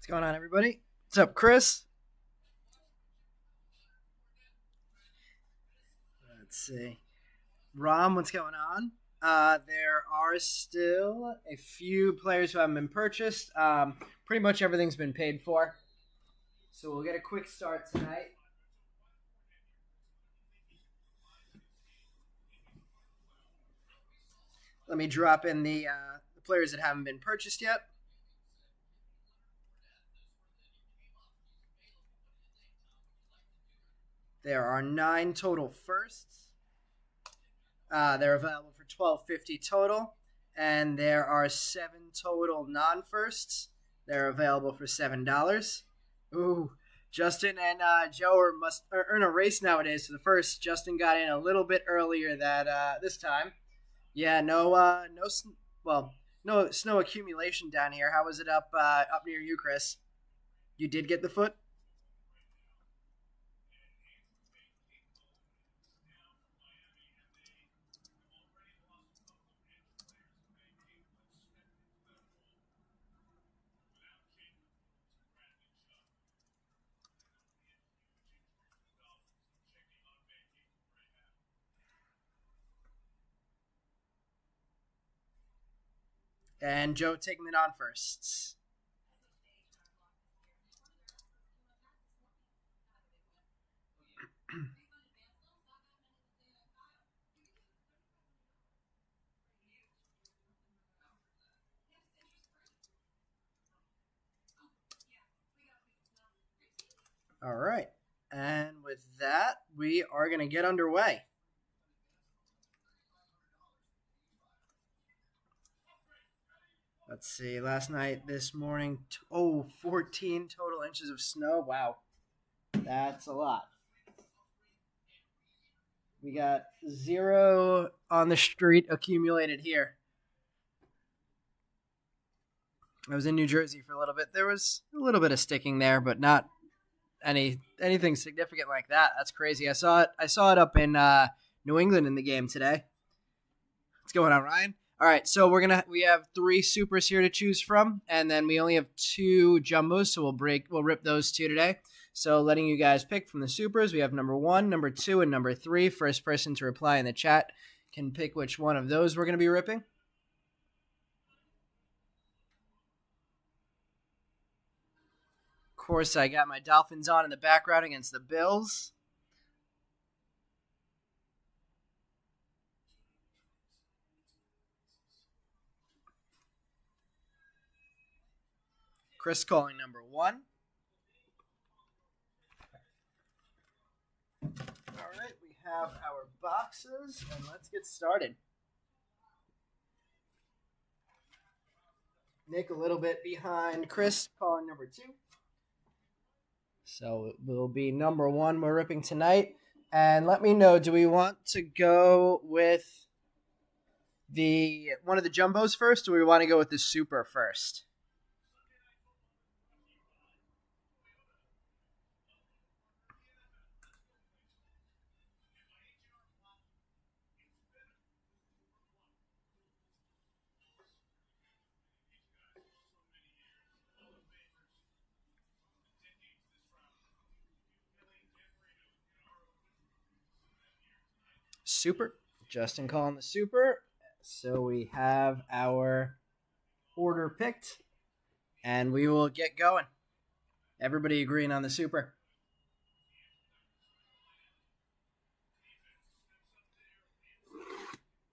going on, everybody? What's up, Chris? Let's see. Rom, what's going on? There are still a few players who haven't been purchased. Pretty much everything's been paid for. So we'll get a quick start tonight. Let me drop in the players that haven't been purchased yet. There are 9 total firsts. They're available for $12.50 total, and there are 7 total non-firsts. They're available for $7. Ooh, Justin and Joe must earn a race nowadays for the first. Justin got in a little bit earlier this time. Yeah, no snow accumulation down here. How was it up near you, Chris? You did get the foot? And Joe taking it on first. All right. And with that, we are going to get underway. Let's see. Last night, this morning, 14 total inches of snow. Wow. That's a lot. We got 0 on the street accumulated here. I was in New Jersey for a little bit. There was a little bit of sticking there, but not anything significant like that. That's crazy. I saw it up in New England in the game today. What's going on, Ryan? All right, so we have 3 supers here to choose from, and then we only have 2 jumbos, so we'll rip those 2 today. So letting you guys pick from the supers, we have number 1, number 2, and number 3. First person to reply in the chat can pick which one of those we're going to be ripping. Of course, I got my Dolphins on in the background against the Bills. Chris calling number 1. All right, we have our boxes, and let's get started. Nick a little bit behind Chris calling number 2. So it will be number 1 we're ripping tonight. And let me know, do we want to go with one of the jumbos first, or do we want to go with the super first? Super. Justin calling the super. So we have our order picked, and we will get going. Everybody agreeing on the super.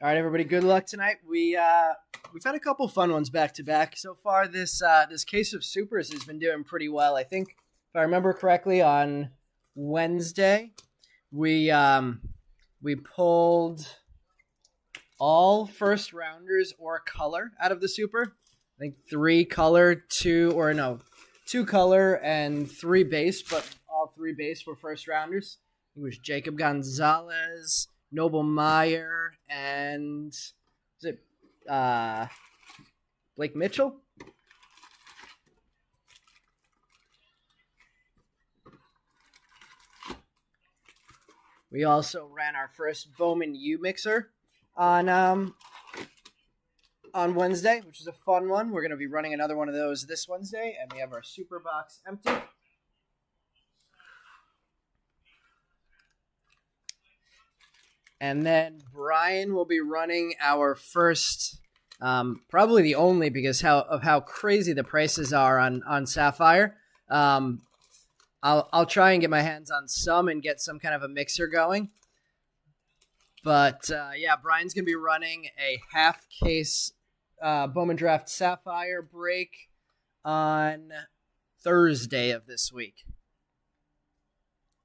All right, everybody. Good luck tonight. We've had a couple fun ones back to back so far. This case of supers has been doing pretty well. I think, if I remember correctly, on Wednesday we pulled all first rounders or color out of the super. I think 3 color, 2 color and 3 base, but all 3 base were first rounders. It was Jacob Gonzalez, Noble Meyer, and was it Blake Mitchell? We also ran our first Bowman U mixer on on Wednesday, which is a fun one. We're going to be running another one of those this Wednesday, and we have our super box empty. And then Brian will be running our first, probably the only, because of how crazy the prices are on Sapphire. I'll try and get my hands on some and get some kind of a mixer going. But yeah, Brian's gonna be running a half case Bowman Draft Sapphire break on Thursday of this week.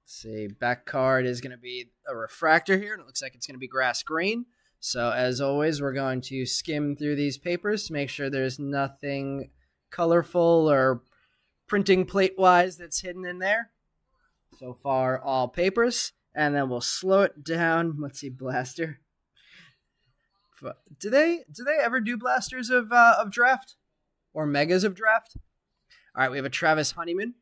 See, back card is going to be a refractor here, and it looks like it's going to be grass green. So, as always, we're going to skim through these papers to make sure there's nothing colorful or printing plate-wise that's hidden in there. So far, all papers. And then we'll slow it down. Let's see, blaster. Do they ever do blasters of draft? Or megas of draft? All right, we have a Travis Honeyman.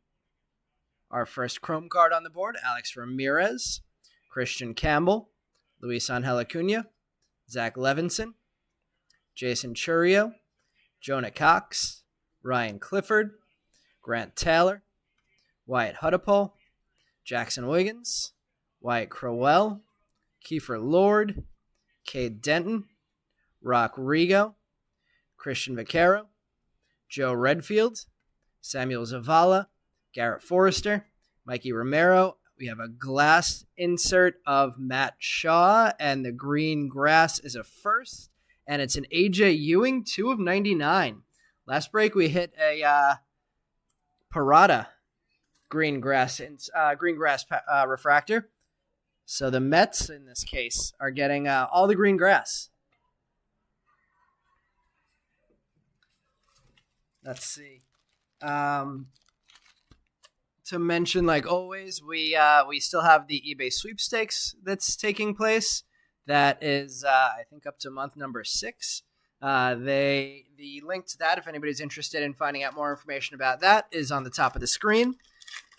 Our first chrome card on the board, Alex Ramirez, Christian Campbell, Luis Angel Acuna, Zach Levinson, Jason Churio, Jonah Cox, Ryan Clifford, Grant Taylor, Wyatt Hudepohl, Jackson Wiggins, Wyatt Crowell, Kiefer Lord, Cade Denton, Rock Rigo, Christian Vaquero, Joe Redfield, Samuel Zavala, Garrett Forrester, Mikey Romero. We have a glass insert of Matt Shaw, and the green grass is a first, and it's an AJ Ewing, 2 of 99. Last break we hit a Parada green grass refractor. So the Mets in this case are getting all the green grass. Let's see. To mention, like always, we still have the eBay sweepstakes that's taking place. That is, I think, up to month number 6. The link to that, if anybody's interested in finding out more information about that, is on the top of the screen.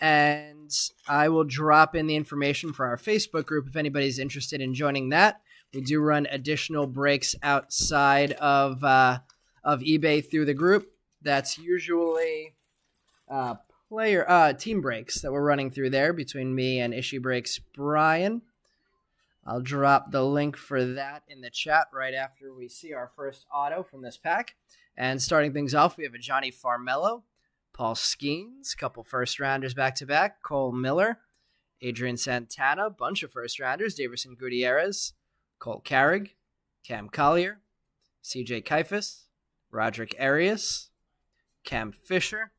And I will drop in the information for our Facebook group if anybody's interested in joining that. We do run additional breaks outside of eBay through the group. That's usually team breaks that we're running through there between me and Issue Breaks Brian. I'll drop the link for that in the chat right after we see our first auto from this pack. And starting things off, we have a Johnny Farmello, Paul Skeens, couple first-rounders back-to-back, Cole Miller, Adrian Santana, bunch of first-rounders, Davison Gutierrez, Colt Carrig, Cam Collier, CJ Kifus, Roderick Arias, Cam Fisher,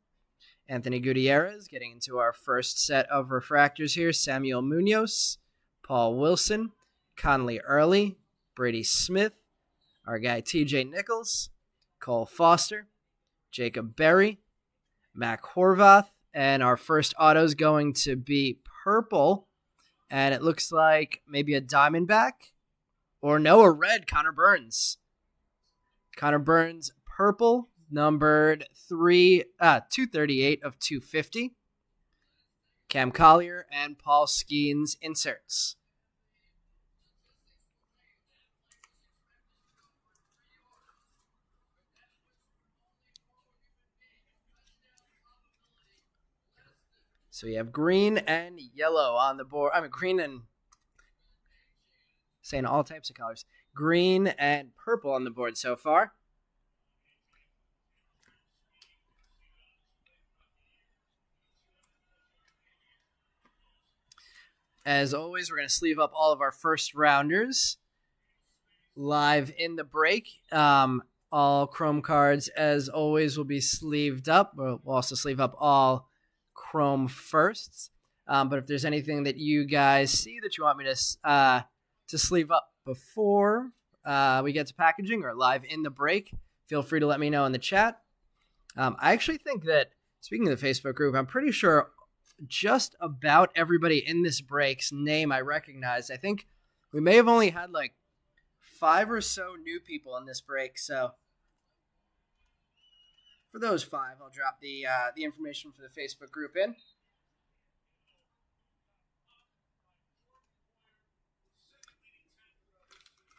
Anthony Gutierrez, getting into our first set of refractors here, Samuel Munoz, Paul Wilson, Conley Early, Brady Smith, our guy TJ Nichols, Cole Foster, Jacob Berry, Mac Horvath, and our first auto is going to be purple, and it looks like maybe a Diamondback, or no, a red, Connor Burns. Connor Burns, purple, numbered 238 of 250. Cam Collier and Paul Skeens inserts. So we have green and yellow on the board. I mean, green and saying all types of colors. Green and purple on the board so far. As always, we're going to sleeve up all of our first rounders live in the break. All Chrome cards, as always, will be sleeved up. We'll also sleeve up all Chrome firsts. But if there's anything that you guys see that you want me to sleeve up before we get to packaging or live in the break, feel free to let me know in the chat. I actually think that, speaking of the Facebook group, I'm pretty sure just about everybody in this break's name I recognized. I think we may have only had like 5 or so new people in this break. So for those 5, I'll drop the information for the Facebook group in.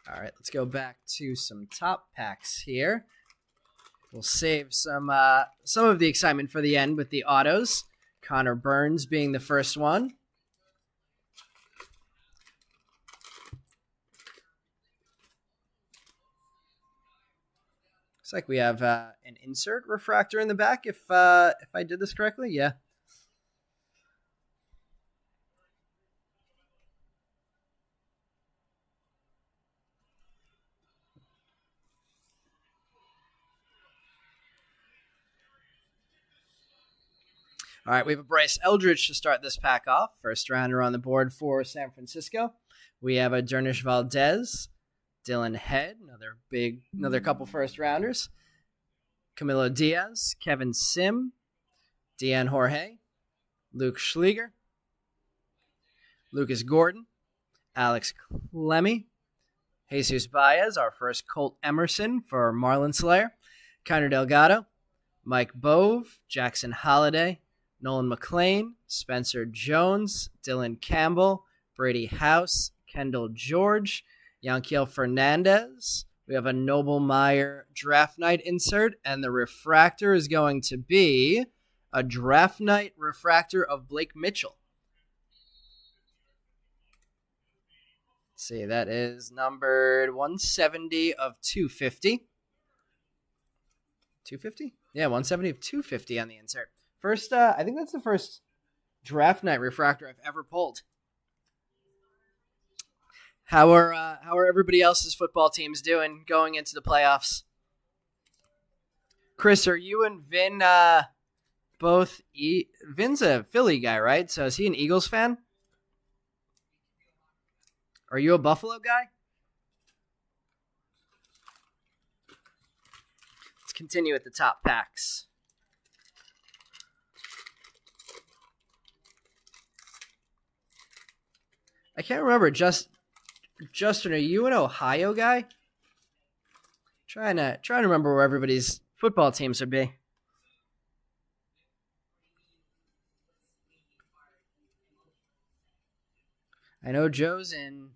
All right, let's go back to some top packs here. We'll save some of the excitement for the end with the autos. Connor Burns being the first one. Looks like we have an insert refractor in the back. If I did this correctly, yeah. All right, we have a Bryce Eldridge to start this pack off. First rounder on the board for San Francisco. We have a Dernish Valdez, Dylan Head, another couple first rounders. Camilo Diaz, Kevin Sim, Deanne Jorge, Luke Schleger, Lucas Gordon, Alex Clemmy, Jesus Baez, our first Colt Emerson for Marlin Slayer, Connor Delgado, Mike Bove, Jackson Holliday, Nolan McLean, Spencer Jones, Dylan Campbell, Brady House, Kendall George, Yanquiel Fernandez. We have a Noble Meyer draft night insert, and the refractor is going to be a draft night refractor of Blake Mitchell. Let's see, that is numbered 170 of 250. 250? Yeah, 170 of 250 on the insert. First, I think that's the first draft night refractor I've ever pulled. How are everybody else's football teams doing going into the playoffs? Chris, are you and Vin both? Vin's a Philly guy, right? So is he an Eagles fan? Are you a Buffalo guy? Let's continue with the top packs. I can't remember. Justin, are you an Ohio guy? Trying to remember where everybody's football teams would be. I know Joe's in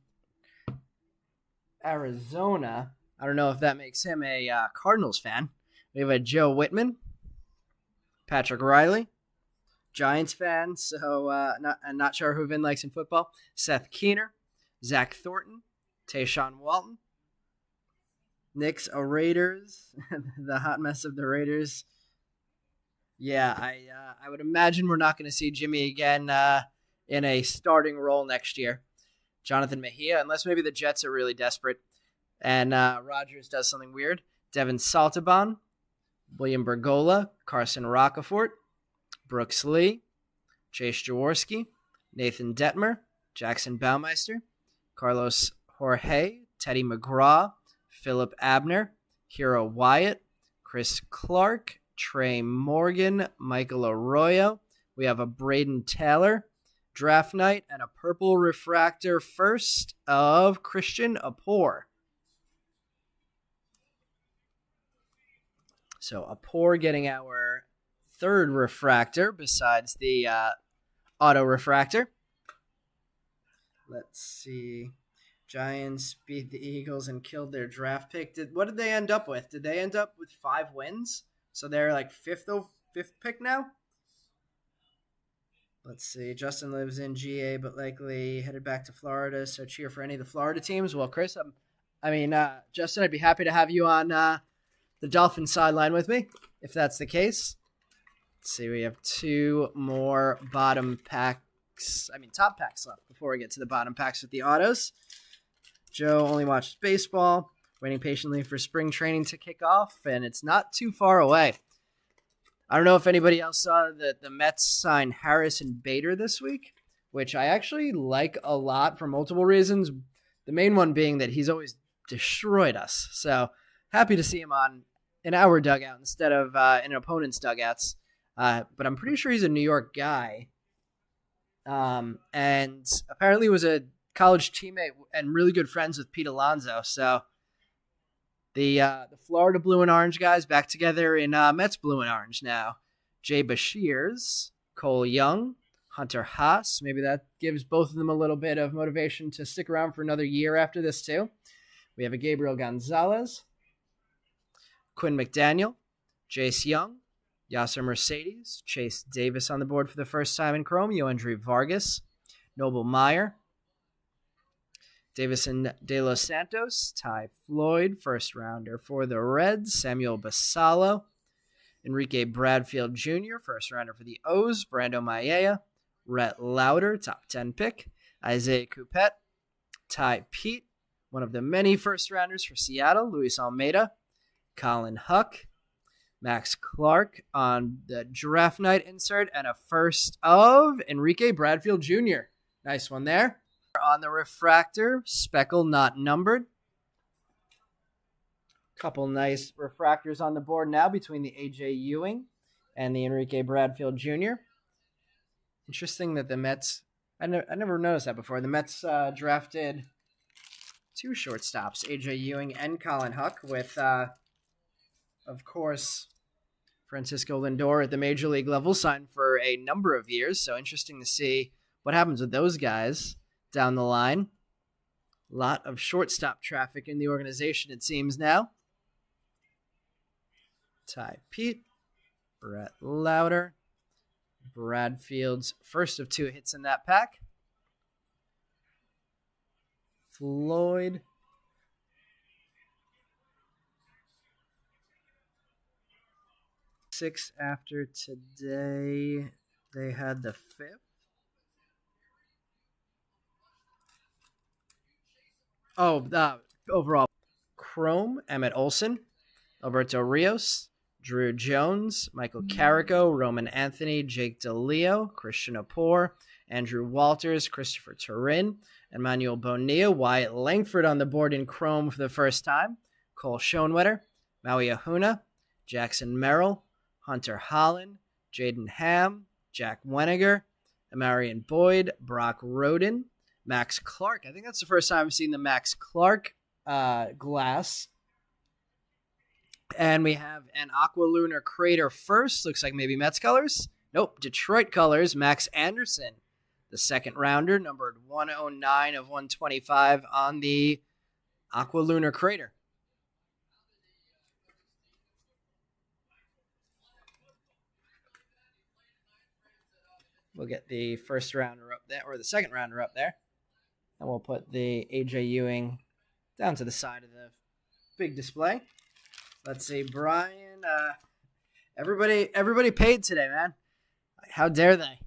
Arizona. I don't know if that makes him a Cardinals fan. We have a Joe Whitman, Patrick Riley, Giants fan, so not sure who Vin likes in football. Seth Keener, Zach Thornton, Tayshawn Walton, Knicks a Raiders, the hot mess of the Raiders. Yeah, I would imagine we're not going to see Jimmy again in a starting role next year. Jonathan Mejia, unless maybe the Jets are really desperate and Rodgers does something weird. Devin Saltabon, William Bergola, Carson Rockefeller, Brooks Lee, Chase Jaworski, Nathan Detmer, Jackson Baumeister, Carlos Jorge, Teddy McGraw, Philip Abner, Hero Wyatt, Chris Clark, Trey Morgan, Michael Arroyo. We have a Braden Taylor draft night and a purple refractor first of Christian Apor. So Apor getting our third refractor besides the auto refractor. Let's see. Giants beat the Eagles and killed their draft pick. What did they end up with? Did they end up with 5 wins? So they're like fifth pick now? Let's see. Justin lives in GA, but likely headed back to Florida. So cheer for any of the Florida teams. Well, Chris, Justin, I'd be happy to have you on the Dolphins sideline with me, if that's the case. Let's see. We have 2 more top packs left before we get to the bottom packs with the autos. Joe only watches baseball, waiting patiently for spring training to kick off, and it's not too far away. I don't know if anybody else saw that the Mets signed Harrison Bader this week, which I actually like a lot for multiple reasons. The main one being that he's always destroyed us. So happy to see him in our dugout instead of in opponent's dugouts. But I'm pretty sure he's a New York guy. And apparently was a college teammate and really good friends with Pete Alonso. So the Florida Blue and Orange guys back together in Mets Blue and Orange now. Jay Bashirs, Cole Young, Hunter Haas. Maybe that gives both of them a little bit of motivation to stick around for another year after this too. We have a Gabriel Gonzalez, Quinn McDaniel, Jace Young, Yasser Mercedes, Chase Davis on the board for the first time in Chrome, Yoendry Vargas, Noble Meyer, Davison De Los Santos, Ty Floyd, first rounder for the Reds, Samuel Basallo, Enrique Bradfield Jr., first rounder for the O's, Brando Maella, Rhett Lauder, top 10 pick, Isaiah Coupet, Ty Pete, one of the many first rounders for Seattle, Luis Almeida, Colin Huck, Max Clark on the draft night insert, and a first of Enrique Bradfield Jr. Nice one there. On the refractor, speckle not numbered. Couple nice refractors on the board now between the A.J. Ewing and the Enrique Bradfield Jr. Interesting that the Mets, I never noticed that before. The Mets drafted two shortstops, A.J. Ewing and Colin Huck, with, of course, Francisco Lindor at the major league level, signed for a number of years. So interesting to see what happens with those guys down the line. A lot of shortstop traffic in the organization, it seems now. Ty Pete, Brett Lauder, Bradfield's first of two hits in that pack. Floyd. Six after today. They had the fifth. Overall. Chrome, Emmett Olson, Alberto Rios, Drew Jones, Michael Carrico, Roman Anthony, Jake DeLeo, Christian Apor, Andrew Walters, Christopher Turin, Emmanuel Bonilla, Wyatt Langford on the board in Chrome for the first time, Cole Schoenwetter, Maui Ahuna, Jackson Merrill, Hunter Holland, Jaden Ham, Jack Weniger, Amarian Boyd, Brock Roden, Max Clark. I think that's the first time I've seen the Max Clark glass. And we have an Aqua Lunar Crater first. Looks like maybe Mets colors. Nope, Detroit colors. Max Anderson, the second rounder, numbered 109 of 125 on the Aqua Lunar Crater. We'll get the first rounder up there, or the second rounder up there. And we'll put the A.J. Ewing down to the side of the big display. Let's see, Brian. Everybody paid today, man. How dare they?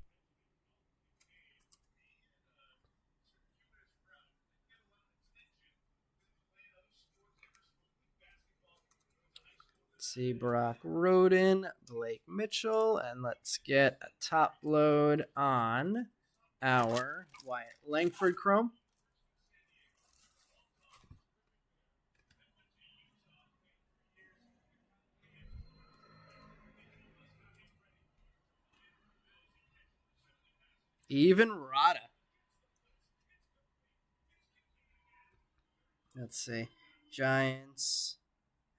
Let's see, Brock Roden, Blake Mitchell, and let's get a top load on our Wyatt Langford Chrome. Even Rada. Let's see. Giants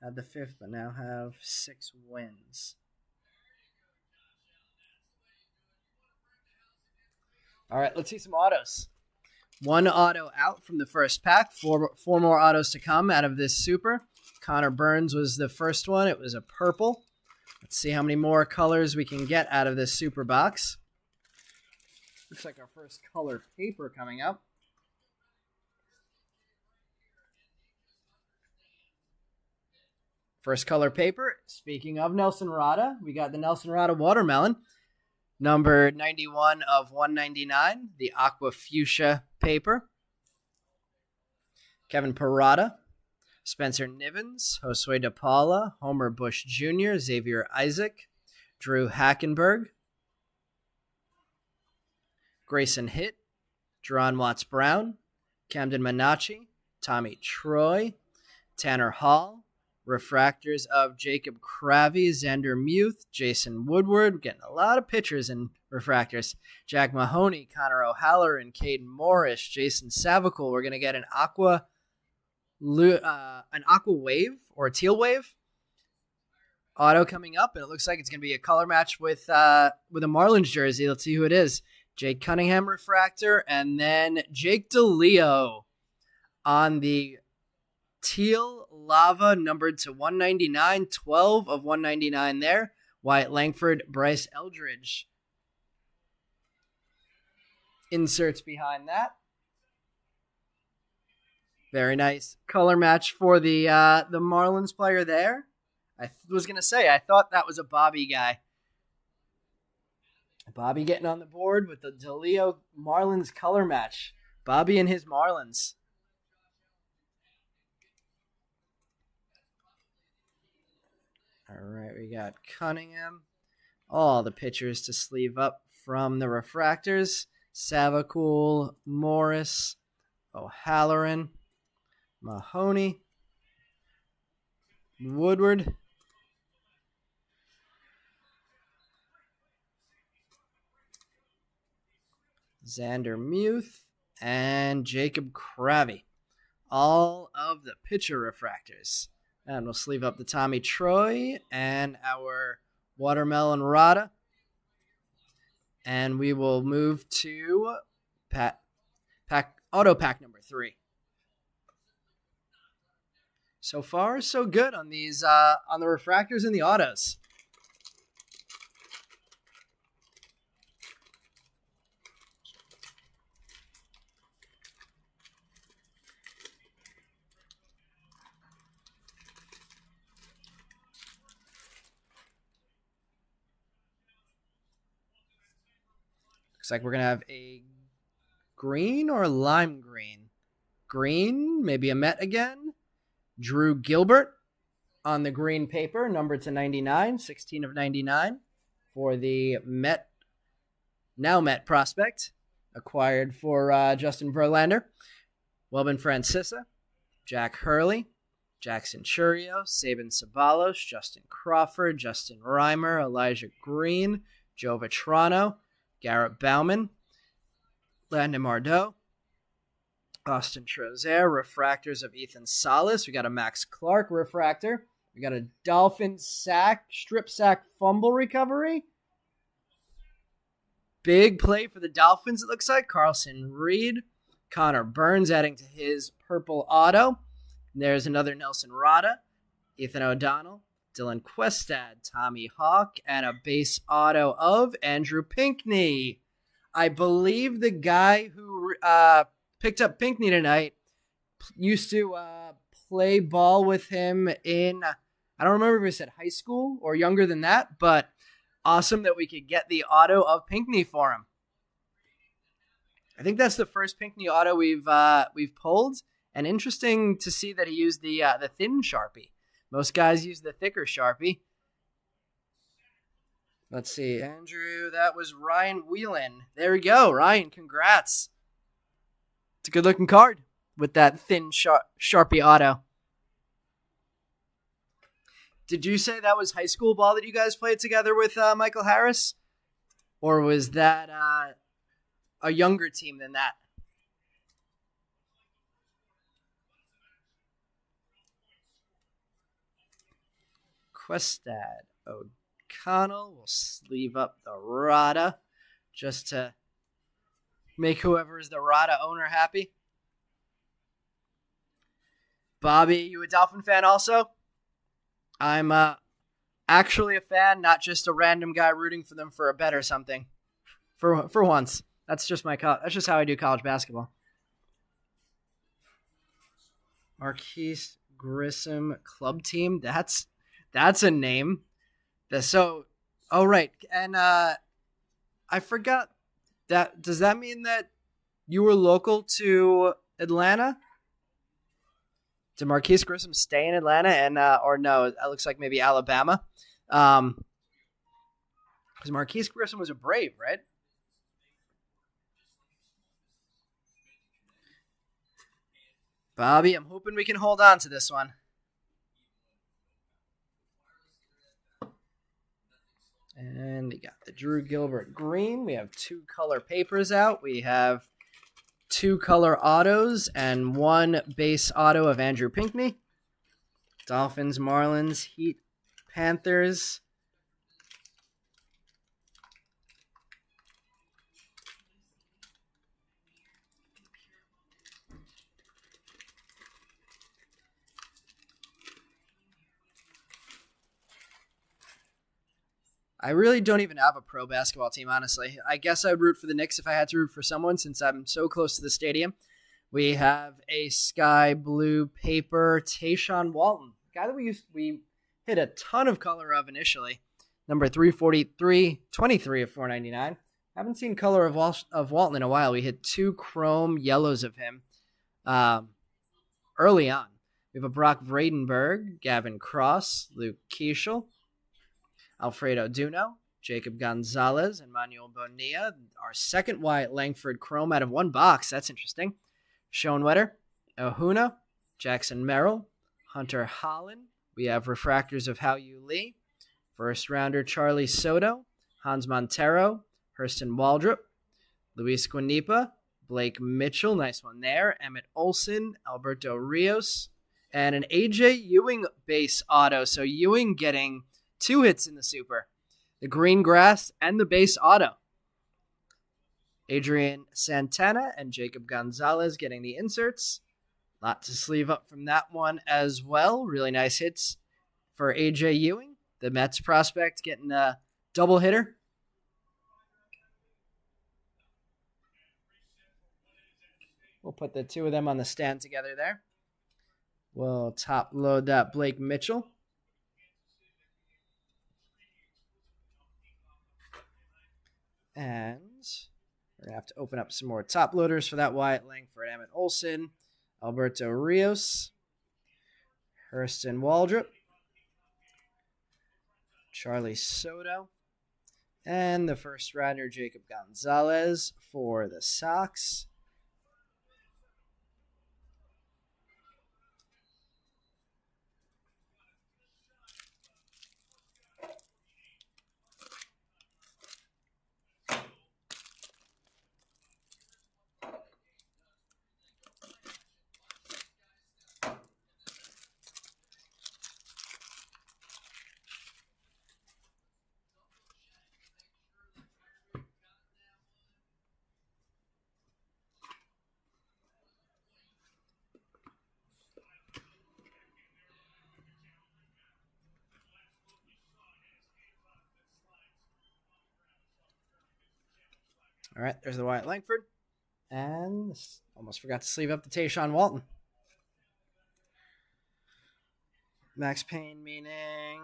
had the fifth, but now have 6 wins. All right, let's see some autos. One auto out from the first pack. Four more autos to come out of this super. Connor Burns was the first one. It was a purple. Let's see how many more colors we can get out of this super box. Looks like our first color paper coming up. First color paper. Speaking of Nelson Rada, we got the Nelson Rada watermelon. Number 91 of 199, the Aqua Fuchsia paper. Kevin Parada, Spencer Nivens, Josue De Paula, Homer Bush Jr., Xavier Isaac, Drew Hackenberg, Grayson Hitt, Jerron Watts-Brown, Camden Minacci, Tommy Troy, Tanner Hall, refractors of Jacob Cravey, Xander Muth, Jason Woodward. Getting a lot of pitchers in refractors. Jack Mahoney, Connor O'Halloran, Caden Morris, Jason Savacool. We're going to get an Aqua Wave or a Teal Wave auto coming up, and it looks like it's going to be a color match with a Marlins jersey. Let's see who it is. Jake Cunningham refractor, and then Jake DeLeo on the Teal Lava, numbered to 199, 12 of 199 there. Wyatt Langford, Bryce Eldridge. Inserts behind that. Very nice color match for the Marlins player there. I was going to say, I thought that was a Bobby guy. Bobby getting on the board with the DeLeo Marlins color match. Bobby and his Marlins. All right, we got Cunningham. All the pitchers to sleeve up from the refractors. Savacool, Morris, O'Halloran, Mahoney, Woodward, Xander Muth, and Jacob Cravey. All of the pitcher refractors. And we'll sleeve up the Tommy Troy and our Watermelon Rada. And we will move to auto pack number 3. So far, so good on these on the refractors and the autos. Looks like we're going to have a green or lime green. Green, maybe a Met again. Drew Gilbert on the green paper, numbered to 99, 16 of 99 for the Met, now Met prospect, acquired for Justin Verlander. Welbin Francesa, Jack Hurley, Jackson Churio, Sabin Sabalos, Justin Crawford, Justin Reimer, Elijah Green, Joe Vitrano, Garrett Bowman, Landon Mardeau, Austin Trozer, refractors of Ethan Salas. We got a Max Clark refractor. We got a Dolphin strip sack fumble recovery. Big play for the Dolphins, it looks like. Carlson Reed, Connor Burns adding to his purple auto. There's another Nelson Rada, Ethan O'Donnell, Dylan Questad, Tommy Hawk, and a base auto of Andrew Pinckney. I believe the guy who picked up Pinckney tonight used to play ball with him in, I don't remember if he said high school or younger than that, but awesome that we could get the auto of Pinckney for him. I think that's the first Pinckney auto we've pulled, and interesting to see that he used the thin Sharpie. Most guys use the thicker Sharpie. Let's see, Andrew, that was Ryan Whelan. There we go, Ryan, congrats. It's a good-looking card with that thin Sharpie auto. Did you say that was high school ball that you guys played together with Michael Harris? Or was that a younger team than that? Questad O'Connell will sleeve up the Rada just to make whoever is the Rada owner happy. Bobby, you a Dolphin fan also? I'm actually a fan, not just a random guy rooting for them for a bet or something. For once, that's just how I do college basketball. Marquise Grissom club team. That's a name. Right, and I forgot that. Does that mean that you were local to Atlanta? Did Marquise Grissom stay in Atlanta and or no? It looks like maybe Alabama. Because Marquise Grissom was a Brave, right? Bobby, I'm hoping we can hold on to this one. And we got the Drew Gilbert green. We have 2 color papers out. We have 2 color autos and 1 base auto of Andrew Pinckney. Dolphins, Marlins, Heat, Panthers. I really don't even have a pro basketball team, honestly. I guess I'd root for the Knicks if I had to root for someone since I'm so close to the stadium. We have a sky blue paper Tayshaun Walton, guy that we hit a ton of color of initially. Number 343, 23 of 499. Haven't seen color of Walton in a while. We hit 2 chrome yellows of him early on. We have a Brock Vradenberg, Gavin Cross, Luke Keeschel, Alfredo Duno, Jacob Gonzalez, and Manuel Bonilla. Our second Wyatt Langford chrome out of one box. That's interesting. Schoenwetter, Ohuna, Jackson Merrill, Hunter Holland. We have refractors of Hao Yu Lee, first rounder Charlie Soto, Hans Montero, Hurston Waldrop, Luis Guanipa, Blake Mitchell, nice one there, Emmett Olson, Alberto Rios, and an AJ Ewing base auto. So Ewing getting 2 hits in the Super, the green grass and the base auto. Adrian Santana and Jacob Gonzalez getting the inserts. Lot to sleeve up from that one as well. Really nice hits for AJ Ewing, the Mets prospect, getting a double hitter. We'll put the 2 of them on the stand together there. We'll top load that Blake Mitchell. And we're going to have to open up some more top loaders for that Wyatt Langford, Emmett Olson, Alberto Rios, Hurston Waldrop, Charlie Soto, and the first rounder Jacob Gonzalez for the Sox. All right, there's the Wyatt Langford. And almost forgot to sleeve up the Tayshaun Walton. Max Payne meaning,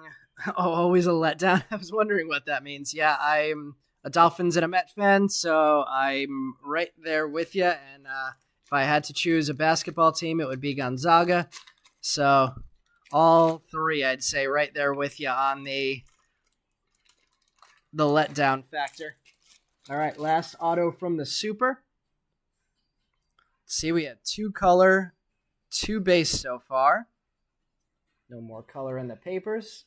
always a letdown. I was wondering what that means. Yeah, I'm a Dolphins and a Met fan, so I'm right there with you. And if I had to choose a basketball team, it would be Gonzaga. So all 3, I'd say, right there with you on the letdown factor. All right, last auto from the Super. Let's see, we had 2 color, 2 base so far. No more color in the papers.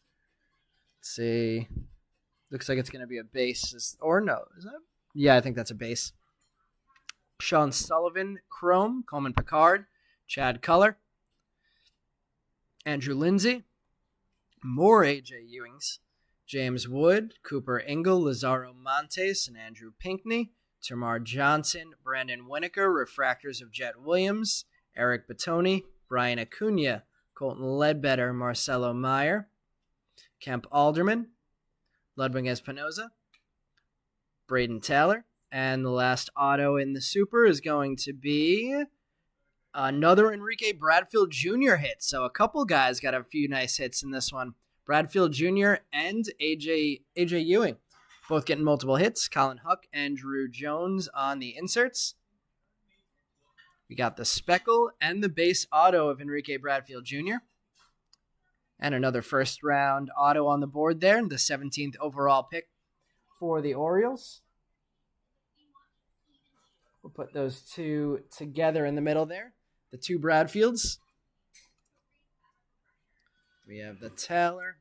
Let's see. Looks like it's going to be a base. Or no, is that? Yeah, I think that's a base. Sean Sullivan, Chrome, Coleman Picard, Chad Culler, Andrew Lindsay, more AJ Ewings, James Wood, Cooper Ingle, Lazaro Montes, and Andrew Pinkney, Tamar Johnson, Brandon Winokur, refractors of Jet Williams, Eric Batoni, Brian Acuna, Colton Ledbetter, Marcelo Meyer, Kemp Alderman, Ludwig Espinoza, Braden Taylor, and the last auto in the Super is going to be another Enrique Bradfield Jr. hit. So a couple guys got a few nice hits in this one. Bradfield Jr. and AJ Ewing both getting multiple hits. Colin Huck and Drew Jones on the inserts. We got the speckle and the base auto of Enrique Bradfield Jr. And another first round auto on the board there. The 17th overall pick for the Orioles. We'll put those 2 together in the middle there. The 2 Bradfields. We have the Taylor,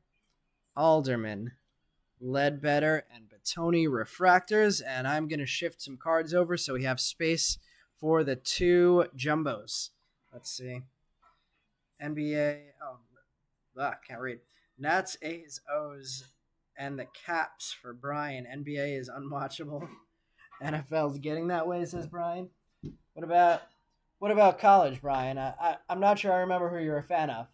Alderman, Ledbetter, and Batoni refractors. And I'm going to shift some cards over so we have space for the 2 jumbos. Let's see. NBA. Can't read. Nats, A's, O's, and the Caps for Brian. NBA is unwatchable. NFL's getting that way, says Brian. What about college, Brian? I'm not sure I remember who you're a fan of.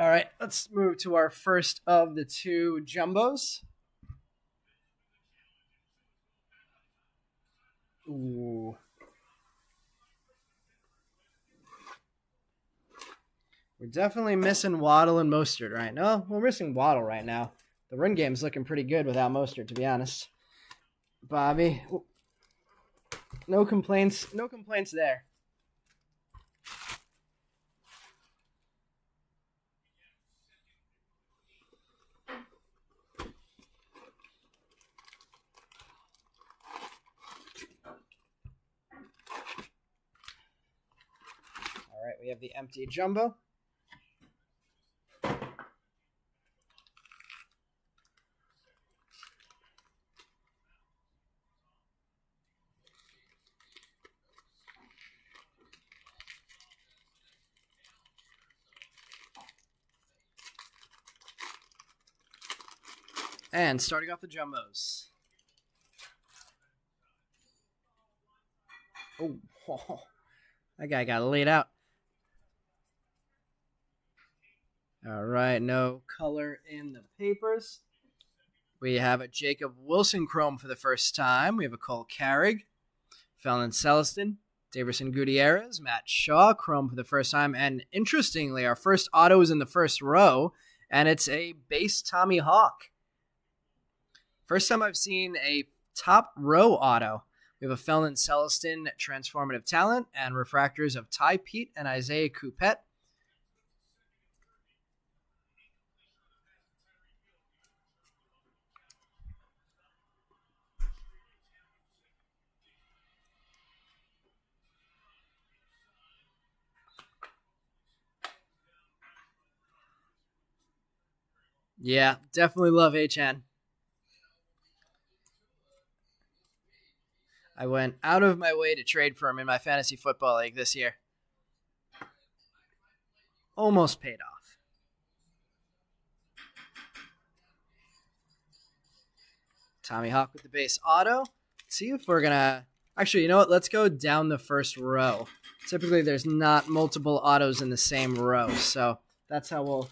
All right, let's move to our first of the two jumbos. Ooh. We're definitely missing Waddle and Mostert right now. We're missing Waddle right now. The run game's looking pretty good without Mostert, to be honest. Bobby, no complaints. No complaints there. All right, we have the empty jumbo. And starting off the jumbos. Oh, that guy got laid out. All right, no color in the papers. We have a Jacob Wilson chrome for the first time. We have a Cole Carrig, Felon Celestin, Daverson Gutierrez, Matt Shaw chrome for the first time. And interestingly, our first auto is in the first row, and it's a base Tommy Hawk. First time I've seen a top row auto. We have a Felon Celestin transformative talent and refractors of Ty Pete and Isaiah Coupette. Yeah, definitely love HN. I went out of my way to trade for him in my fantasy football league this year. Almost paid off. Tommy Hawk with the base auto. Let's see if we're going to... Actually, you know what? Let's go down the first row. Typically, there's not multiple autos in the same row, so that's how we'll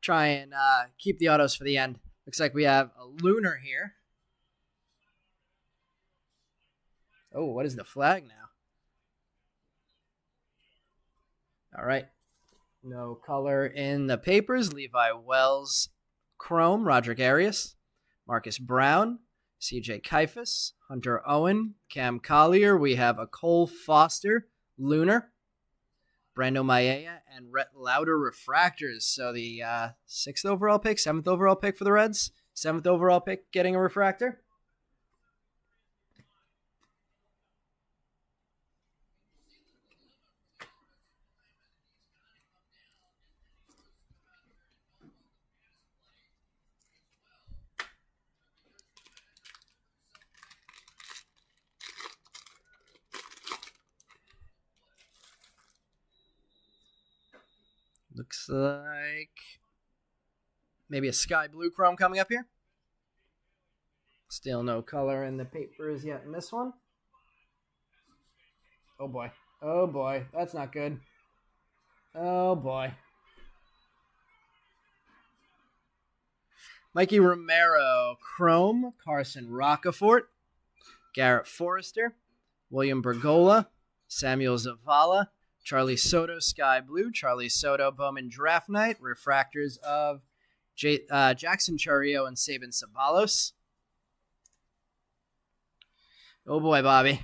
try and keep the autos for the end. Looks like we have a Lunar here. Oh, what is the flag now? All right. No color in the papers. Levi Wells, chrome. Roderick Arias, Marcus Brown, CJ Kaifas, Hunter Owen, Cam Collier. We have a Cole Foster, Lunar, Brando Maia, and Rhett Lauder refractors. So the 6th overall pick, 7th overall pick for the Reds. 7th overall pick getting a refractor. Looks like maybe a sky blue chrome coming up here. Still no color in the papers yet in this one. Oh boy. Oh boy. That's not good. Oh boy. Mikey Romero, chrome. Carson Rocafort, Garrett Forrester, William Bergola, Samuel Zavala, Charlie Soto, Sky Blue, Charlie Soto, Bowman Draft Night, refractors of Jackson Chario and Sabin Sabalos. Oh boy, Bobby.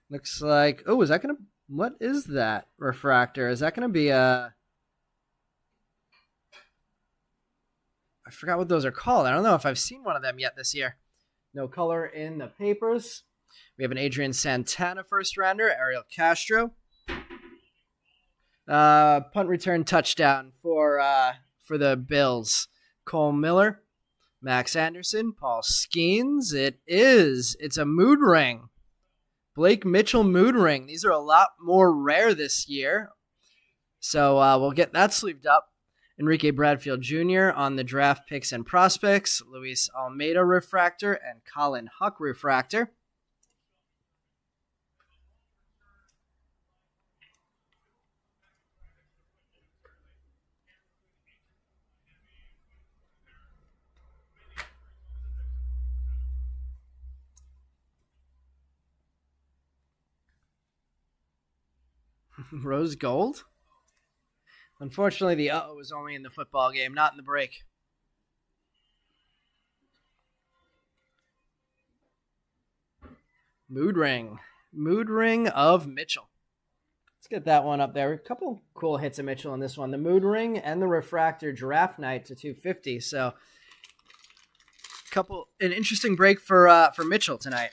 Looks like, oh, is that going to, what is that refractor? Is that going to be a, I forgot what those are called. I don't know if I've seen one of them yet this year. No color in the papers. We have an Adrian Santana first rounder, Ariel Castro. Punt return touchdown for the Bills. Cole Miller, Max Anderson, Paul Skeens. It's a mood ring. Blake Mitchell mood ring. These are a lot more rare this year. So we'll get that sleeved up. Enrique Bradfield Jr. on the draft picks and prospects. Luis Almeida refractor and Colin Huck refractor. Rose gold? Unfortunately, the uh-oh was only in the football game, not in the break. Mood ring. Mood ring of Mitchell. Let's get that one up there. A couple cool hits of Mitchell in this one. The mood ring and the refractor draft night to 250. So, an interesting break for Mitchell tonight.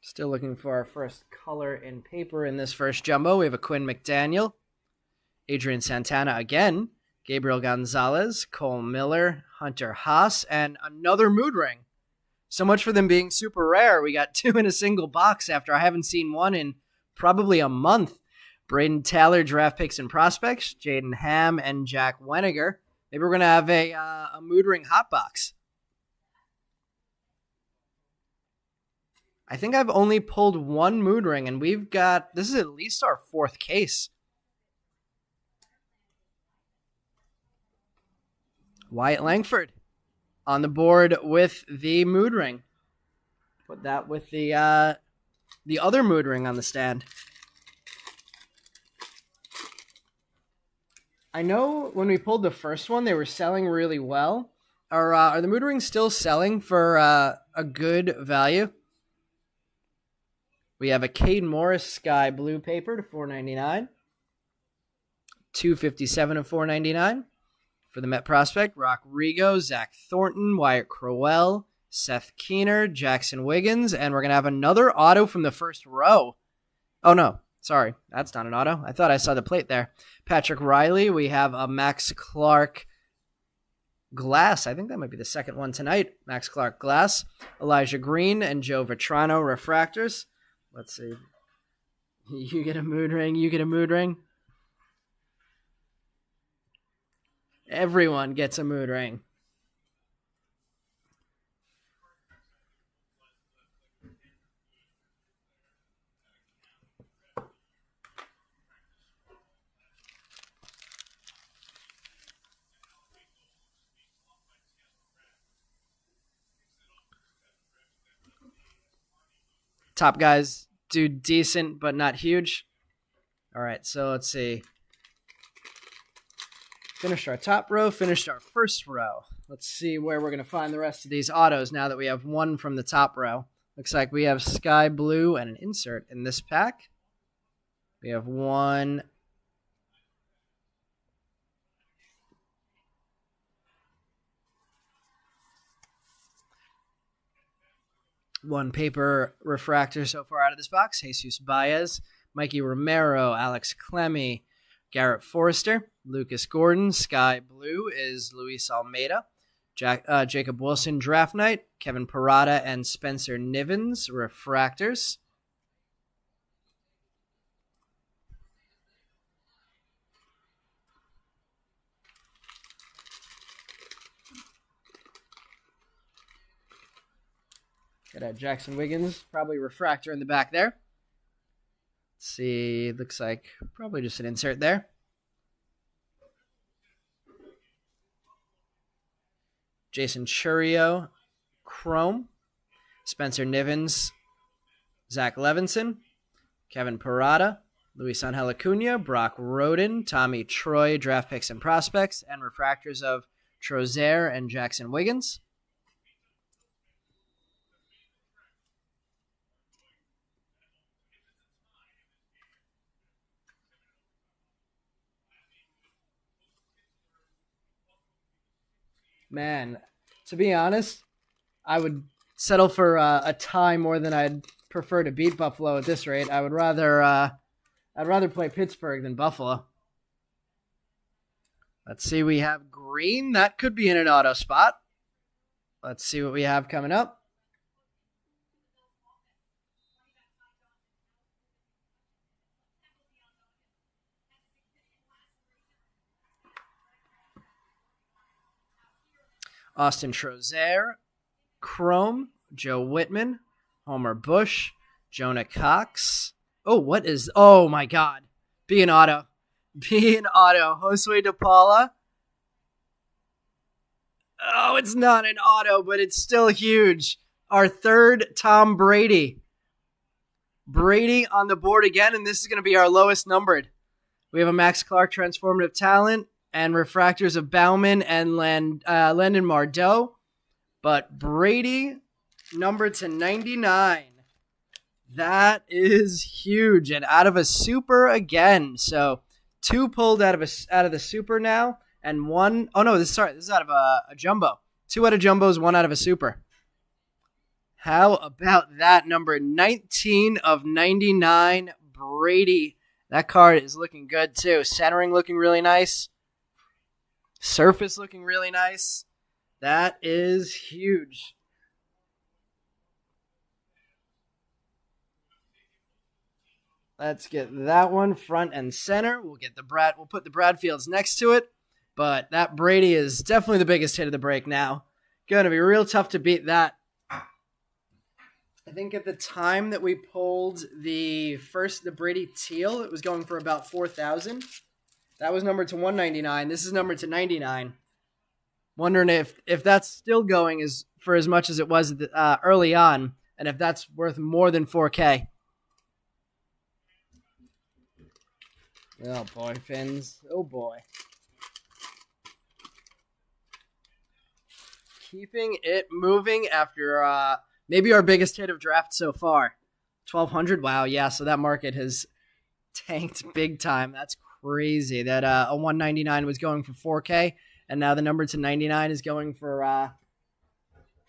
Still looking for our first color in paper in this first jumbo. We have a Quinn McDaniel, Adrian Santana again, Gabriel Gonzalez, Cole Miller, Hunter Haas, and another mood ring. So much for them being super rare. We got 2 in a single box after I haven't seen one in probably a month. Braden Taylor, draft picks and prospects, Jaden Ham, and Jack Weniger. Maybe we're going to have a mood ring hot box. I think I've only pulled one mood ring, and this is at least our 4th case. Wyatt Langford on the board with the mood ring. Put that with the other mood ring on the stand. I know when we pulled the first one, they were selling really well. Are the mood rings still selling for a good value? We have a Cade Morris Sky Blue paper to $4.99. $257 of $4.99. For the Met prospect, Rock Rigo, Zach Thornton, Wyatt Crowell, Seth Keener, Jackson Wiggins, and we're going to have another auto from the first row. Oh, no. Sorry. That's not an auto. I thought I saw the plate there. Patrick Riley. We have a Max Clark Glass. I think that might be the second one tonight. Max Clark Glass. Elijah Green and Joe Vetrano refractors. Let's see. You get a mood ring. You get a mood ring. Everyone gets a mood ring. Top guys do decent, but not huge. All right, so let's see. Finished our top row, finished our first row. Let's see where we're going to find the rest of these autos now that we have one from the top row. Looks like we have Sky Blue and an insert in this pack. We have one. One paper refractor so far out of this box. Jesus Baez, Mikey Romero, Alex Clemmy, Garrett Forrester, Lucas Gordon. Sky Blue is Luis Almeida. Jacob Wilson, Draft Night. Kevin Parada and Spencer Nivens, refractors. Got Jackson Wiggins, probably refractor in the back there. Let's see, looks like probably just an insert there. Jason Churio, Chrome. Spencer Nivens, Zach Levinson, Kevin Parada, Luis Angel Acuna, Brock Roden, Tommy Troy, draft picks and prospects, and refractors of Trozer and Jackson Wiggins. Man, to be honest, I would settle for a tie more than I'd prefer to beat Buffalo at this rate. I'd rather play Pittsburgh than Buffalo. Let's see. We have green. That could be in an auto spot. Let's see what we have coming up. Austin Trozer, Chrome, Joe Whitman, Homer Bush, Jonah Cox. Oh my God. Be an auto. Josue DePaula. Oh, it's not an auto, but it's still huge. Our third Tom Brady. Brady on the board again, and this is going to be our lowest numbered. We have a Max Clark Transformative Talent and refractors of Bowman and Landon Mardeau. But Brady, numbered to 99. That is huge. And out of a super again. So 2 pulled out of the super now. And 1, this is out of a jumbo. 2 out of jumbos, 1 out of a super. How about that? Number 19 of 99, Brady. That card is looking good too. Centering looking really nice. Surface looking really nice. That is huge. Let's get that one front and center. We'll put the Bradfields next to it. But that Brady is definitely the biggest hit of the break now. Going to be real tough to beat that. I think at the time that we pulled the Brady Teal, it was going for about 4,000. That was numbered to 199. This is numbered to 99. Wondering if that's still going for as much as it was early on, and if that's worth more than 4K. Oh boy, Fins. Oh boy. Keeping it moving after maybe our biggest hit of draft so far. 1,200. Wow, yeah, so that market has tanked big time. That's crazy. That a 199 was going for 4K, and now the number to 99 is going for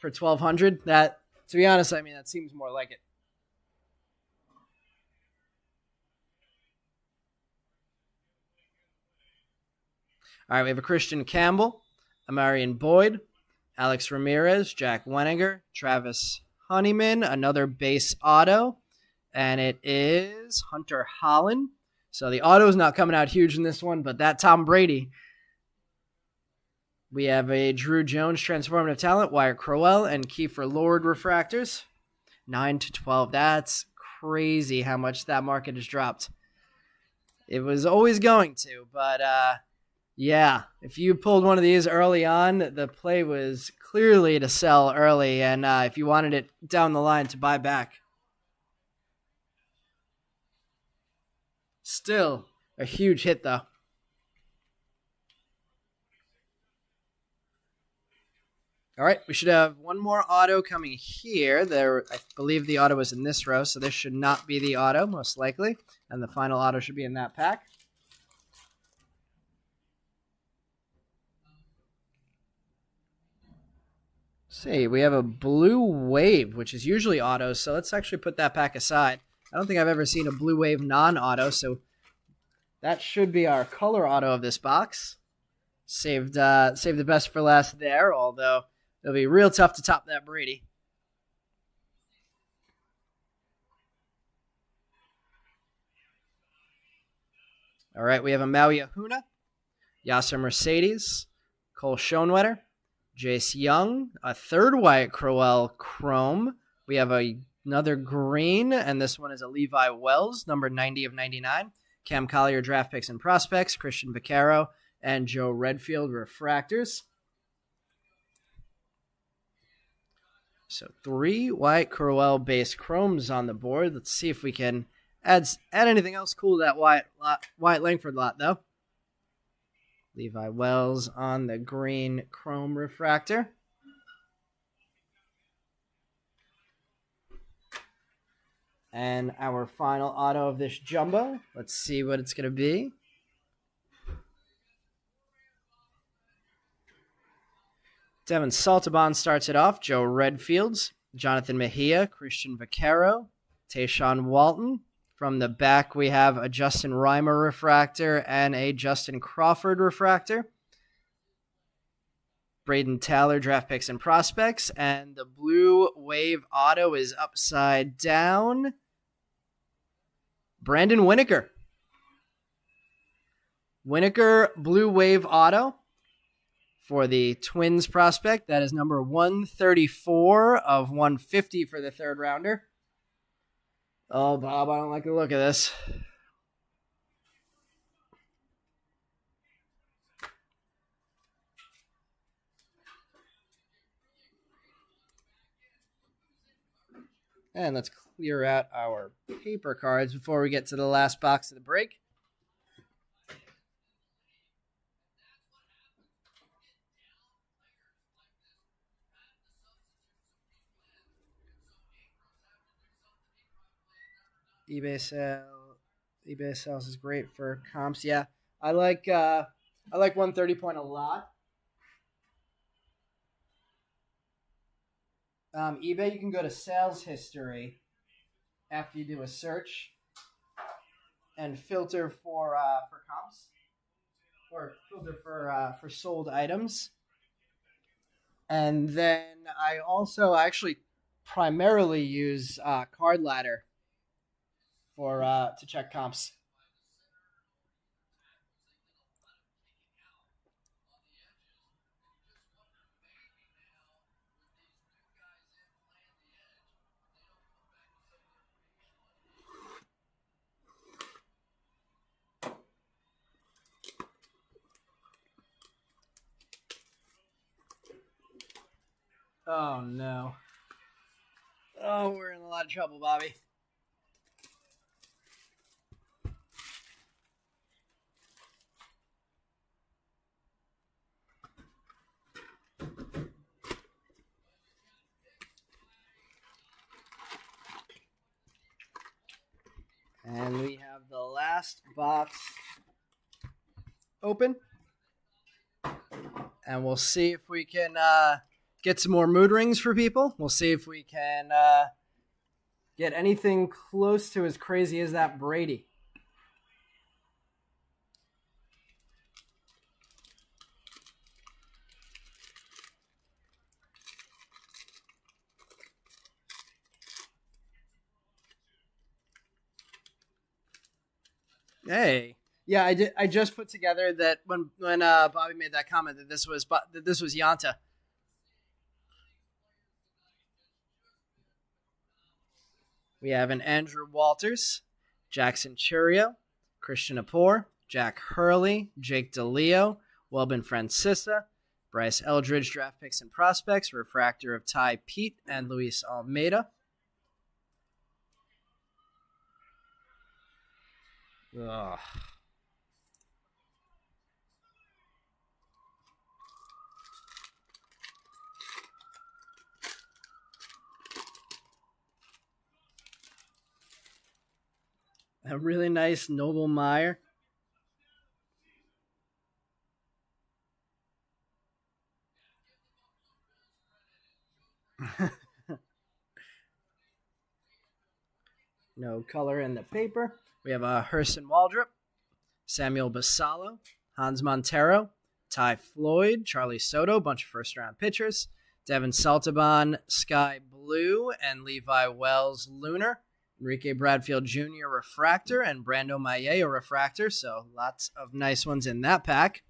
1,200. That, to be honest, I mean, that seems more like it. All right, we have a Christian Campbell, a Marion Boyd, Alex Ramirez, Jack Weniger, Travis Honeyman, another base auto, and it is Hunter Holland. So the auto is not coming out huge in this one, but that Tom Brady. We have a Drew Jones Transformative Talent, Wyatt Crowell, and Kiefer Lord refractors. 9 to 12. That's crazy how much that market has dropped. It was always going to, but yeah, if you pulled one of these early on, the play was clearly to sell early, and if you wanted it down the line to buy back. Still a huge hit, though. All right, we should have one more auto coming here. I believe the auto was in this row, so this should not be the auto, most likely. And the final auto should be in that pack. See, we have a Blue Wave, which is usually auto, so let's actually put that pack aside. I don't think I've ever seen a Blue Wave non-auto, so that should be our color auto of this box. Saved the best for last there, although it'll be real tough to top that Brady. All right, we have a Maui Ahuna, Yasser Mercedes, Cole Schoenwetter, Jace Young, a third Wyatt Crowell Chrome. We have another green, and this one is a Levi Wells, number 90 of 99. Cam Collier draft picks and prospects, Christian Vaccaro, and Joe Redfield refractors. So 3 Wyatt Crowell base chromes on the board. Let's see if we can add anything else cool to that Wyatt Langford lot, though. Levi Wells on the green chrome refractor. And our final auto of this jumbo. Let's see what it's going to be. Devin Saltabon starts it off. Joe Redfields, Jonathan Mejia, Christian Vaccaro, Tayshawn Walton. From the back, we have a Justin Reimer refractor and a Justin Crawford refractor. Braden Taylor, draft picks and prospects. And the Blue Wave auto is upside down. Brandon Winokur. Winokur Blue Wave auto for the Twins prospect. That is number 134 of 150 for the third rounder. Oh, Bob, I don't like the look of this. And let's clear out our paper cards before we get to the last box of the break. eBay sales is great for comps. Yeah, I like 130 point a lot. eBay, you can go to sales history after you do a search and filter for comps or filter for sold items. And then I also actually primarily use Card Ladder for to check comps. Oh, no. Oh, we're in a lot of trouble, Bobby. And we have the last box open. And we'll see if we can get some more mood rings for people. We'll see if we can get anything close to as crazy as that Brady. Hey, yeah, I just put together that when Bobby made that comment that this was Yanta. We have an Andrew Walters, Jackson Churio, Christian Apor, Jack Hurley, Jake DeLeo, Welbin Francisa, Bryce Eldridge, draft picks and prospects, refractor of Ty Pete and Luis Almeida. Ugh. A really nice Noble Meyer. No color in the paper. We have Hurston Waldrop, Samuel Basallo, Hans Montero, Ty Floyd, Charlie Soto, bunch of first-round pitchers, Devin Saltaban, Sky Blue, and Levi Wells Lunar, Enrique Bradfield Jr. Refractor, and Brando Maillet Refractor, so lots of nice ones in that pack.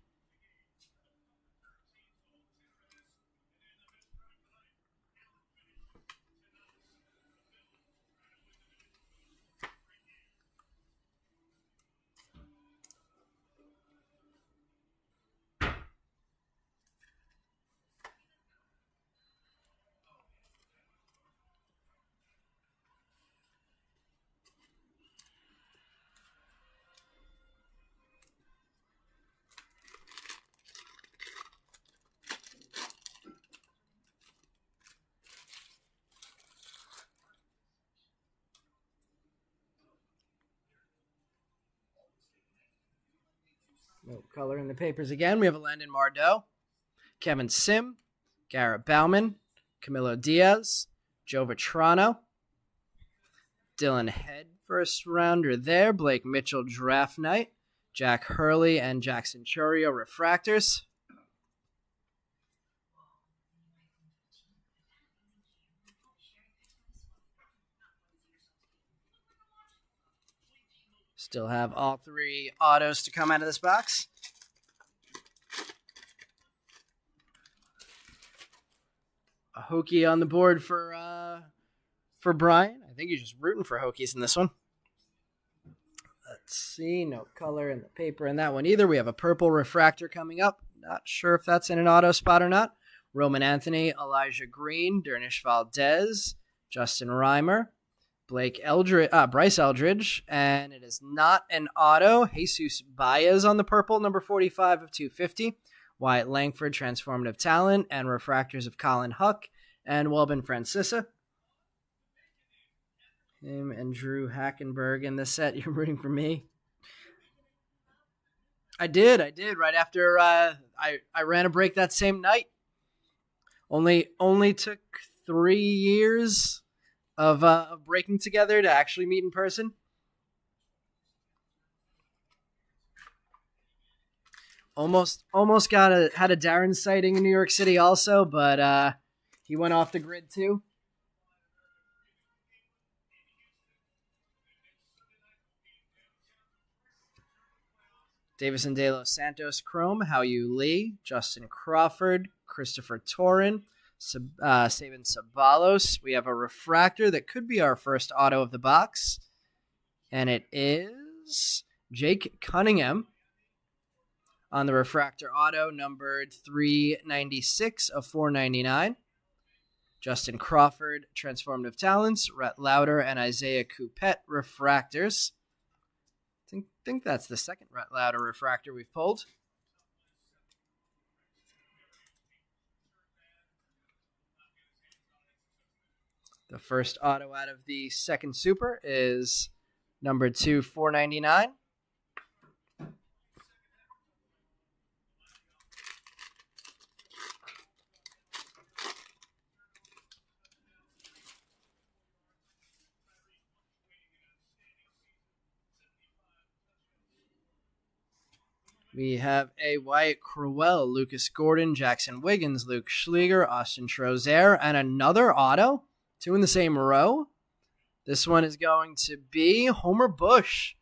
No color in the papers again. We have a Landon Mardeau, Kevin Sim, Garrett Bowman, Camilo Diaz, Joe Vitrano, Dylan Head, first rounder there, Blake Mitchell, draft night, Jack Hurley and Jackson Churio, refractors. Still have all three autos to come out of this box. A Hokie on the board for Brian. I think he's just rooting for Hokies in this one. Let's see. No color in the paper in that one either. We have a purple refractor coming up. Not sure if that's in an auto spot or not. Roman Anthony, Elijah Green, Dernish Valdez, Justin Reimer, Bryce Eldridge, and it is not an auto. Jesus Baez on the purple, number 45 of 250. Wyatt Langford, Transformative Talent, and refractors of Colin Huck and Welbin Francisa. Him and Drew Hackenberg in this set. You're rooting for me? I did. Right after I ran a break that same night. Only took 3 years of breaking together to actually meet in person. Almost had a Darren sighting in New York City also, but he went off the grid too. Davison De Los Santos Chrome, Hao Yu Lee, Justin Crawford, Christopher Torin, Sabin Sabalos. We have a refractor that could be our first auto of the box, and it is Jake Cunningham on the refractor auto, numbered 396 of 499. Justin Crawford, Transformative Talents, Rhett Lauder, and Isaiah Coupette refractors. I think that's the second Rhett Lauder refractor we've pulled. The first auto out of the second super is number 2, 499. We have a Wyatt Crowell, Lucas Gordon, Jackson Wiggins, Luke Schleger, Austin Trozer, and another auto. 2 in the same row. This one is going to be Homer Bush.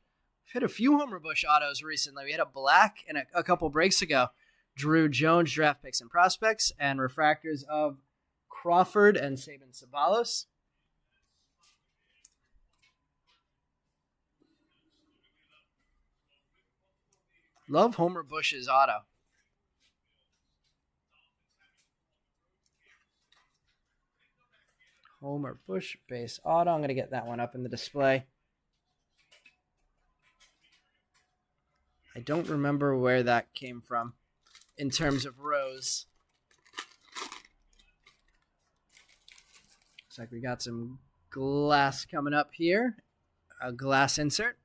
We've hit a few Homer Bush autos recently. We had a black and a couple breaks ago. Drew Jones, draft picks and prospects, and refractors of Crawford and Sabin Sabalos. Love Homer Bush's auto. Homer Bush base auto. I'm going to get that one up in the display. I don't remember where that came from in terms of rows. Looks like we got some glass coming up here. A glass insert.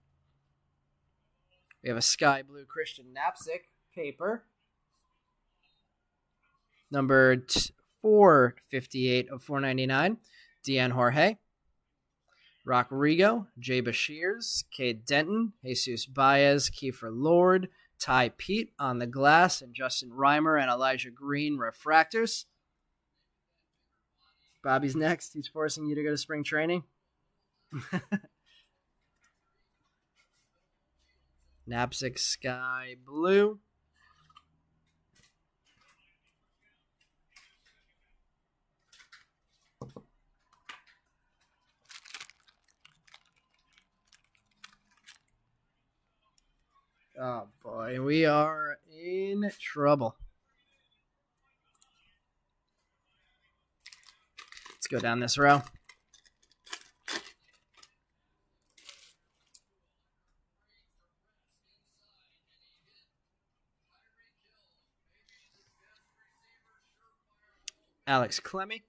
We have a sky blue Christian Knapsack paper. Number 458 of 499. Deanne Jorge. Rock Rigo. Jay Bashirs. Cade Denton. Jesus Baez. Kiefer Lord. Ty Pete on the glass. And Justin Reimer and Elijah Green refractors. Bobby's next. He's forcing you to go to spring training. Knapsack sky blue. Oh boy, we are in trouble. Let's go down this row. Alex Clemmy,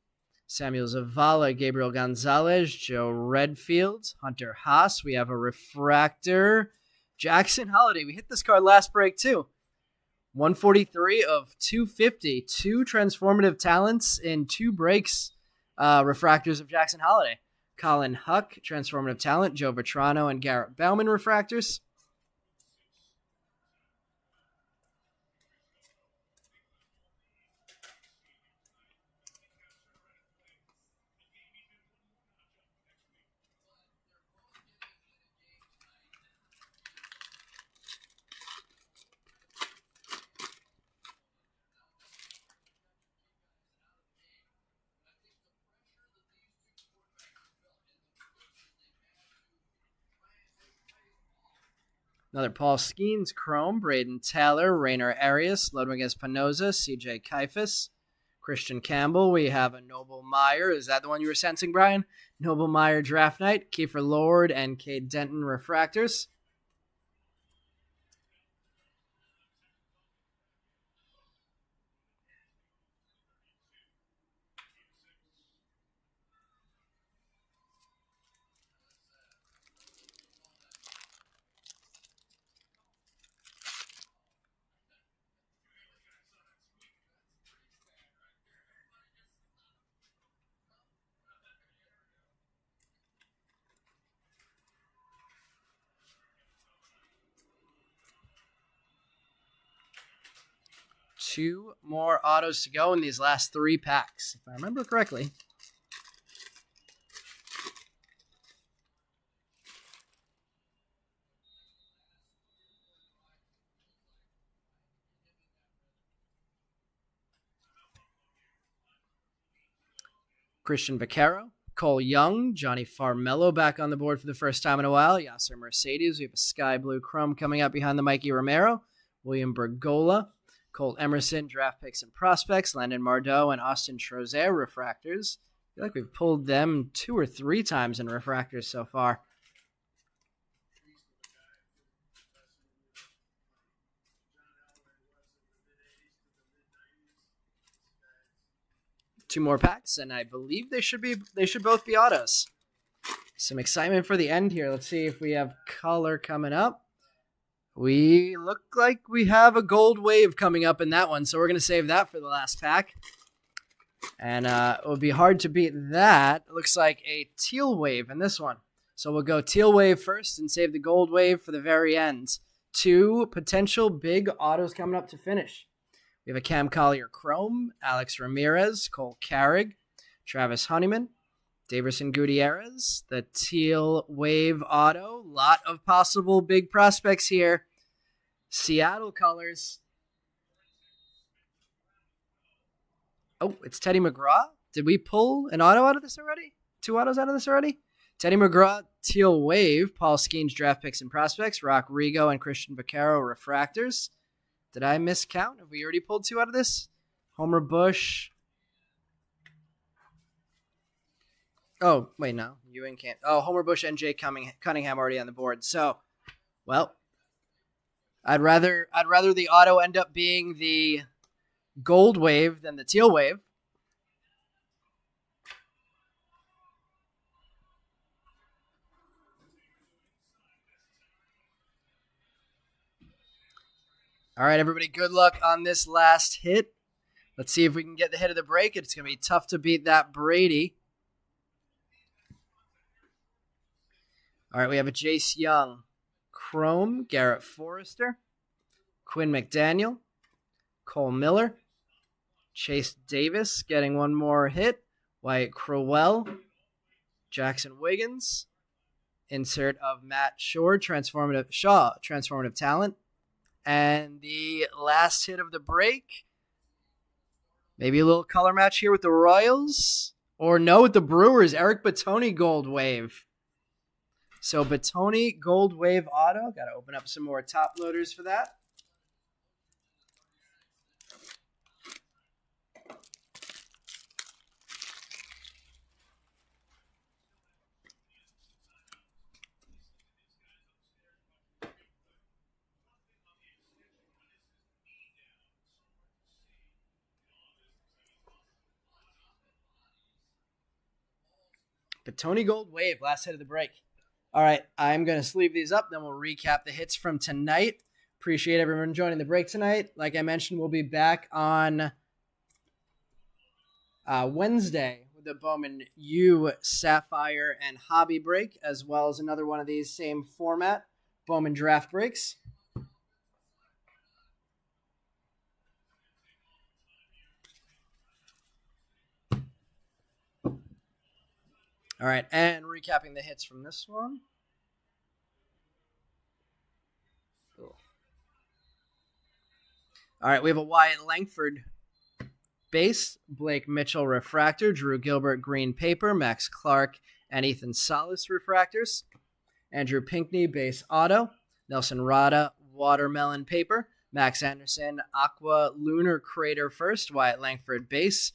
Samuel Zavala, Gabriel Gonzalez, Joe Redfield, Hunter Haas. We have a refractor. Jackson Holiday. We hit this card last break too. 143 of 250. 2 transformative talents in 2 breaks. Refractors of Jackson Holiday. Colin Huck, transformative talent. Joe Vetrano and Garrett Bowman refractors. Another Paul Skeens Chrome, Braden Taylor, Rainer Arias, Ludwig Espinoza, CJ Kaifas, Christian Campbell. We have a Noble Meyer. Is that the one you were sensing, Brian? Noble Meyer Draft Night, Kiefer Lord, and Cade Denton Refractors. Two more autos to go in these last 3 packs, if I remember correctly. Christian Vaccaro, Cole Young, Johnny Farmello back on the board for the first time in a while. Yasser Mercedes. We have a Sky Blue Chrome coming up behind the Mikey Romero. William Bergola, Colt Emerson, draft picks and prospects. Landon Mardeau and Austin Trozer, refractors. I feel like we've pulled them 2 or 3 times in refractors so far. Two more packs, and I believe they should both be autos. Some excitement for the end here. Let's see if we have color coming up. We look like we have a gold wave coming up in that one, so we're going to save that for the last pack. And it would be hard to beat that. It looks like a teal wave in this one. So we'll go teal wave first and save the gold wave for the very end. 2 potential big autos coming up to finish. We have a Cam Collier Chrome, Alex Ramirez, Cole Carrig, Travis Honeyman, Daverson Gutierrez, the teal wave auto. Lot of possible big prospects here. Seattle colors. Oh, it's Teddy McGraw. Did we pull an auto out of this already? 2 autos out of this already? Teddy McGraw, teal wave, Paul Skeens draft picks and prospects, Rock Rigo and Christian Vaccaro refractors. Did I miscount? Have we already pulled 2 out of this? Homer Bush. Oh, wait, no. Ewing can't. Oh, Homer Bush and Jay Cunningham already on the board. So, well, I'd rather the auto end up being the gold wave than the teal wave. All right, everybody, good luck on this last hit. Let's see if we can get the hit of the break. It's going to be tough to beat that Brady. All right, we have a Jace Young, Chrome, Garrett Forrester, Quinn McDaniel, Cole Miller, Chase Davis getting one more hit, Wyatt Crowell, Jackson Wiggins, insert of Matt Shaw, transformative talent. And the last hit of the break, maybe a little color match here with the Royals. Or no, with the Brewers, Eric Batoni Gold Wave. So Batoni Gold Wave auto. Got to open up some more top loaders for that. Batoni Gold Wave, last hit of the break. All right, I'm going to sleeve these up, then we'll recap the hits from tonight. Appreciate everyone joining the break tonight. Like I mentioned, we'll be back on Wednesday with the Bowman U Sapphire and Hobby break, as well as another one of these same format, Bowman Draft breaks. All right, and recapping the hits from this one. Cool. All right, we have a Wyatt Langford base, Blake Mitchell refractor, Drew Gilbert green paper, Max Clark and Ethan Salas refractors, Andrew Pinkney base auto, Nelson Rada, Watermelon Paper. Max Anderson, Aqua Lunar Crater first. Wyatt Langford, base.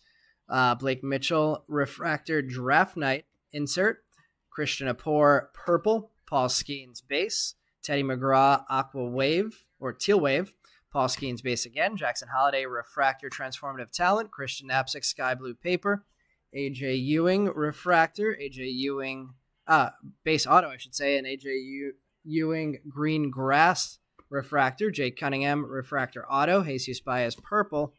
Blake Mitchell, Refractor Draft Night insert. Christian Apor, purple. Paul Skeens, base. Teddy McGraw, Aqua Wave or Teal Wave. Paul Skeens, base again. Jackson Holiday, Refractor Transformative Talent. Christian Knapsick, Sky Blue Paper. AJ Ewing, Refractor. AJ Ewing, base auto, I should say. And AJ Ewing, Green Grass, Refractor. Jake Cunningham, Refractor Auto. Jesus Baez, purple.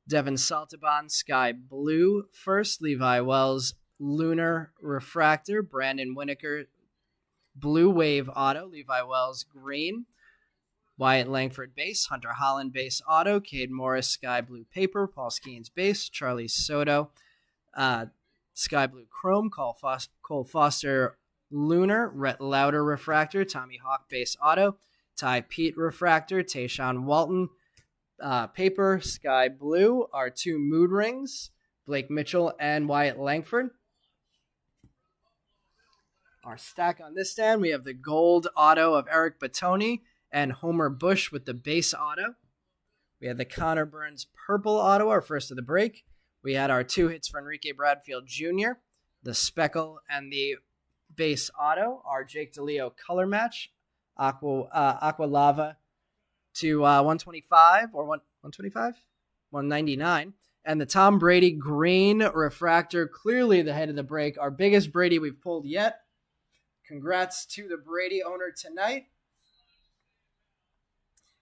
Devin Saltaban, Sky Blue first. Levi Wells, Lunar Refractor. Brandon Winokur, Blue Wave Auto. Levi Wells, green. Wyatt Langford, base. Hunter Holland, base auto. Cade Morris, Sky Blue Paper. Paul Skeens, base. Charlie Soto, Sky Blue Chrome. Cole Foster, Lunar. Rhett Lauder, Refractor. Tommy Hawk, base auto. Ty Pete, Refractor. Tayshawn Walton, paper. Sky Blue. Our two mood rings, Blake Mitchell and Wyatt Langford. Our stack on this stand, we have the gold auto of Eric Batoni and Homer Bush with the base auto. We had the Connor Burns purple auto, our first of the break. We had our 2 hits for Enrique Bradfield Jr., the speckle and the base auto, our Jake DeLeo color match, Aqua Lava to 125 or 125? 199. And the Tom Brady green refractor, clearly the head of the break, our biggest Brady we've pulled yet. Congrats to the Brady owner tonight.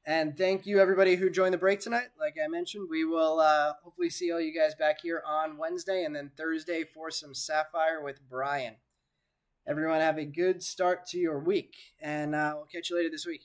And thank you, everybody who joined the break tonight. Like I mentioned, we will hopefully see all you guys back here on Wednesday and then Thursday for some Sapphire with Brian. Everyone have a good start to your week, and we'll catch you later this week.